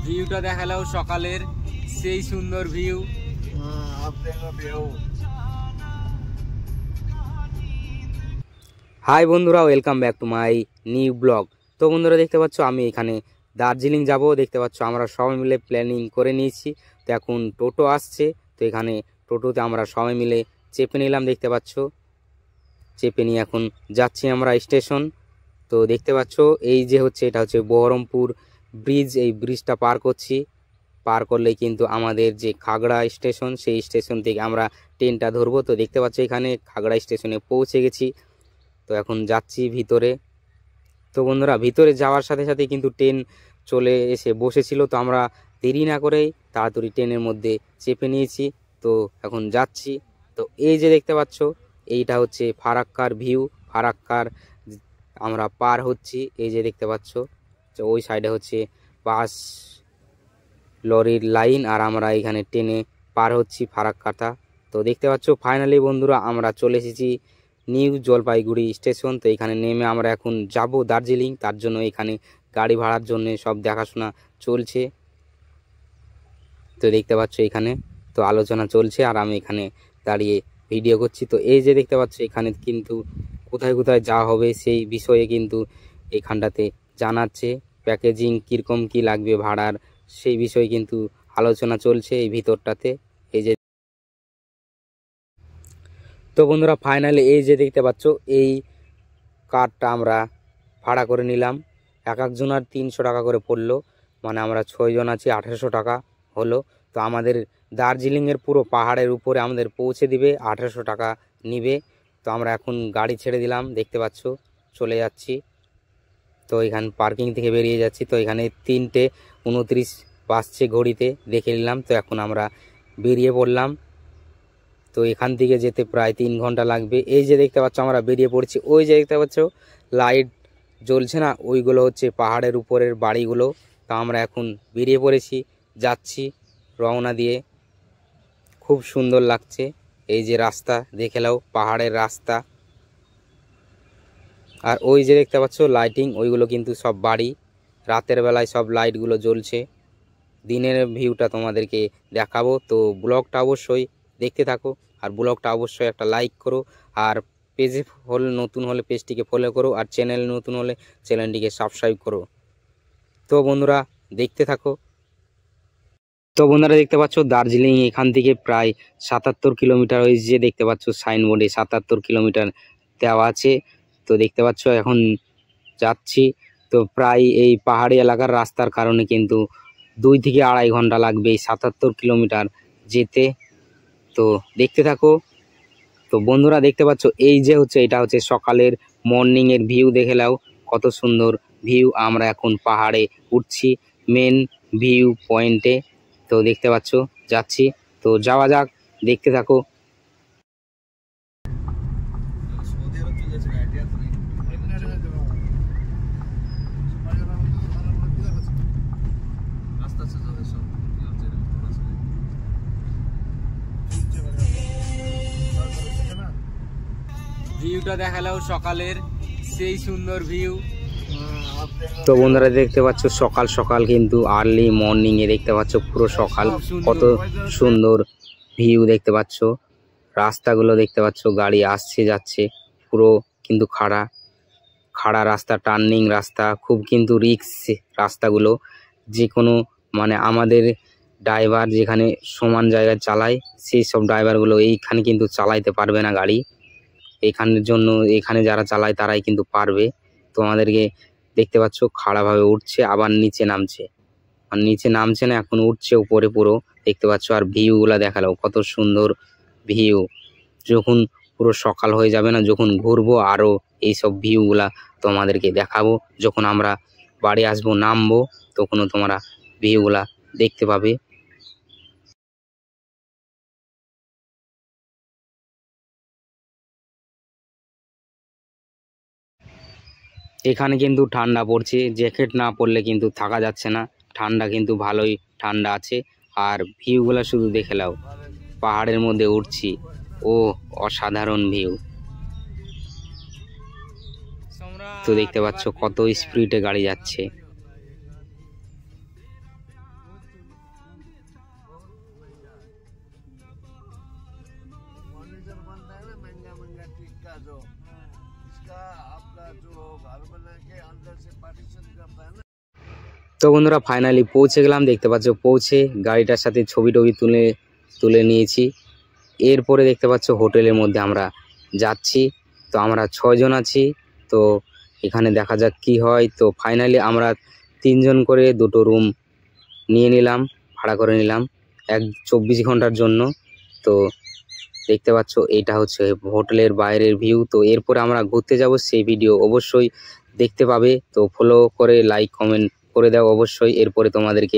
ভিউটা দেখালেও সকালের সেই সুন্দর ভিউ। হাই বন্ধুরা, welcome back to my new blog. তো বন্ধুরা দেখতে পাচ্ছ আমি এখানে দার্জিলিং যাব। দেখতে পাচ্ছ আমরা সবাই মিলে প্ল্যানিং করে নিয়েছি। তো এখন টোটো আসছে, তো এখানে টোটোতে আমরা সবাই মিলে চেপে নিলাম। দেখতে পাচ্ছ চেপে নিয়ে এখন যাচ্ছি আমরা স্টেশন। তো দেখতে পাচ্ছ এই যে হচ্ছে এটা হচ্ছে বহরমপুর ব্রিজ। এই ব্রিজটা পার করছি, পার করলেই কিন্তু আমাদের যে খাগড়া স্টেশন, সেই স্টেশন থেকে আমরা ট্রেনটা ধরবো। তো দেখতে পাচ্ছ এখানে খাগড়া স্টেশনে পৌঁছে গেছি। তো এখন যাচ্ছি ভিতরে। তো বন্ধুরা ভিতরে যাওয়ার সাথে সাথে কিন্তু ট্রেন চলে এসে বসেছিল। তো আমরা দেরি না করেই তাড়াতাড়ি ট্রেনের মধ্যে চেপে নিয়েছি। তো এখন যাচ্ছি। তো এই যে দেখতে পাচ্ছ এইটা হচ্ছে ফারাক্কার ভিউ। ফারাক্কার আমরা পার হচ্ছি। এই যে দেখতে পাচ্ছ, তো ওই সাইডে হচ্ছে বাস লরির লাইন, আর আমরা এখানে ট্রেনে পার হচ্ছি ফারাক্কাটা। তো দেখতে পাচ্ছ ফাইনালি বন্ধুরা আমরা চলে এসেছি নিউ জলপাইগুড়ি স্টেশন। তো এখানে নেমে আমরা এখন যাব দার্জিলিং। তার জন্য এখানে গাড়ি ভাড়ার জন্য সব দেখাশোনা চলছে। তো দেখতে পাচ্ছ এখানে তো আলোচনা চলছে, আর আমি এখানে দাঁড়িয়ে ভিডিও করছি। তো এই যে দেখতে পাচ্ছ এখানে কিন্তু কোথায় কোথায় যাওয়া হবে সেই বিষয়ে কিন্তু এখানটাতে জানাচ্ছে। প্যাকেজিং কীরকম কী লাগবে ভাড়ার, সেই বিষয়ে কিন্তু আলোচনা চলছে এই ভিতরটাতে। এই যে তো বন্ধুরা ফাইনালি এই যে দেখতে পাচ্ছ এই কারটা আমরা ভাড়া করে নিলাম। এক একজনের 300 টাকা করে পড়লো, মানে আমরা 6 জন আছি, 1800 টাকা হলো। তো আমাদের দার্জিলিংয়ের পুরো পাহাড়ের উপরে আমাদের পৌঁছে দিবে, 1800 টাকা নিবে। তো আমরা এখন গাড়ি ছেড়ে দিলাম, দেখতে পাচ্ছ চলে যাচ্ছি। তো এখানে পার্কিং থেকে বেরিয়ে যাচ্ছি। তো এখানে 3:29 বাজছে ঘড়িতে, দেখে নিলাম। তো এখন আমরা বেরিয়ে পড়লাম। তো এখান থেকে যেতে প্রায় 3 ঘন্টা লাগবে। এই যে দেখতে পাচ্ছ আমরা বেরিয়ে পড়ছি। ওই যে দেখতে পাচ্ছ লাইট জ্বলছে না, ওইগুলো হচ্ছে পাহাড়ের উপরের বাড়িগুলো। তা আমরা এখন বেরিয়ে পড়েছি, যাচ্ছি রওনা দিয়ে। খুব সুন্দর লাগছে এই যে রাস্তা, দেখে নাও পাহাড়ের রাস্তা। আর ওই যে দেখতে পাচ্ছ লাইটিং, ওইগুলো কিন্তু সব বাড়ি। রাতের বেলায় সব লাইটগুলো জ্বলছে। দিনের ভিউটা তোমাদেরকে দেখাবো। তো ব্লগটা অবশ্যই দেখতে থাকো, আর ব্লগটা অবশ্যই একটা লাইক করো, আর পেজে নতুন হলে পেজটিকে ফলো করো, আর চ্যানেল নতুন হলে চ্যানেলটিকে সাবস্ক্রাইব করো। তো বন্ধুরা দেখতে থাকো। তো বন্ধুরা দেখতে পাচ্ছ দার্জিলিং এখান থেকে প্রায় 77 কিলোমিটার। ওই যে দেখতে পাচ্ছ সাইনবোর্ডে 77 কিলোমিটার দেওয়া আছে। তো দেখতে পাচ্ছ এখন যাচ্ছি। তো প্রায় এই পাহাড়ি এলাকার রাস্তার কারণে কিন্তু 2 থেকে 2.5 ঘন্টা লাগবে এই 77 কিলোমিটার যেতে। তো দেখতে থাকো। তো বন্ধুরা দেখতে পাচ্ছ এই যে হচ্ছে এটা হচ্ছে সকালের মর্নিংয়ের ভিউ, দেখে নাও কত সুন্দর ভিউ। আমরা এখন পাহাড়ে উঠছি মেন ভিউ পয়েন্টে। তো দেখতে পাচ্ছ যাচ্ছি। তো যাওয়া যাক, দেখতে থাকো। ভিউটা দেখালেও সকালের সেই সুন্দর ভিউ। তো বন্ধুরা দেখতে পাচ্ছ সকাল সকাল কিন্তু আর্লি মর্নিং এ দেখতে পাচ্ছ পুরো সকাল, কত সুন্দর ভিউ দেখতে পাচ্ছ। রাস্তাগুলো দেখতে পাচ্ছ, গাড়ি আসছে যাচ্ছে, পুরো কিন্তু খাড়া খাড়া রাস্তা, টার্নিং রাস্তা, খুব কিন্তু রিস্ক রাস্তাগুলো। যে কোনো মানে আমাদের ড্রাইভার যেখানে সমান জায়গায় চালায়, সেই সব ড্রাইভারগুলো এইখানে কিন্তু চালাইতে পারবে না গাড়ি। এখানের জন্য এখানে যারা চালায় তারাই কিন্তু পারবে। তো আমাদেরকে দেখতে পাচ্ছ খাড়াভাবে উঠছে, আবার নিচে নামছে, আর নিচে নামছে না, এখন উঠছে উপরে পুরো, দেখতে পাচ্ছ। আর ভিউগুলা দেখালো কত সুন্দর ভিউ। যখন পুরো সকাল হয়ে যাবে না, যখন ঘুরবো আরও এইসব ভিউগুলা তোমাদেরকে দেখাবো। যখন আমরা বাড়ি আসবো নামবো, তখনও তোমরা ভিউগুলা দেখতে পাবে। এখানে কিন্তু ঠান্ডা পড়ছে, জ্যাকেট না পরলে কিন্তু থাকা যাচ্ছে না। ঠান্ডা কিন্তু ভালোই ঠান্ডা আছে। আর ভিউগুলো শুধু দেখে নাও, পাহাড়ের মধ্যে উঠছি, ও অসাধারণ ভিউ। তো দেখতে পাচ্ছ কত স্পিডে গাড়ি যাচ্ছে। তো বন্ধুরা ফাইনালি পৌঁছে গেলাম, দেখতে পাচ্ছ পৌঁছে গাড়িটার সাথে ছবি টবি তুলে নিয়েছি। এরপরে দেখতে পাচ্ছ হোটেলের মধ্যে আমরা যাচ্ছি। তো আমরা 6 জন আছি, তো এখানে দেখা যাক কি হয়। তো ফাইনালি আমরা 3 জন করে 2টো রুম নিয়ে নিলাম, ভাড়া করে নিলাম 24 ঘন্টার জন্য। তো দেখতে পাচ্ছ এটা হচ্ছে হোটেলের বাইরের ভিউ। তো এরপরে আমরা ঘুরতে যাব, সেই ভিডিও অবশ্যই দেখতে পাবে। তো ফলো করে লাইক কমেন্ট করে দাও অবশ্যই, এরপরে তোমাদেরকে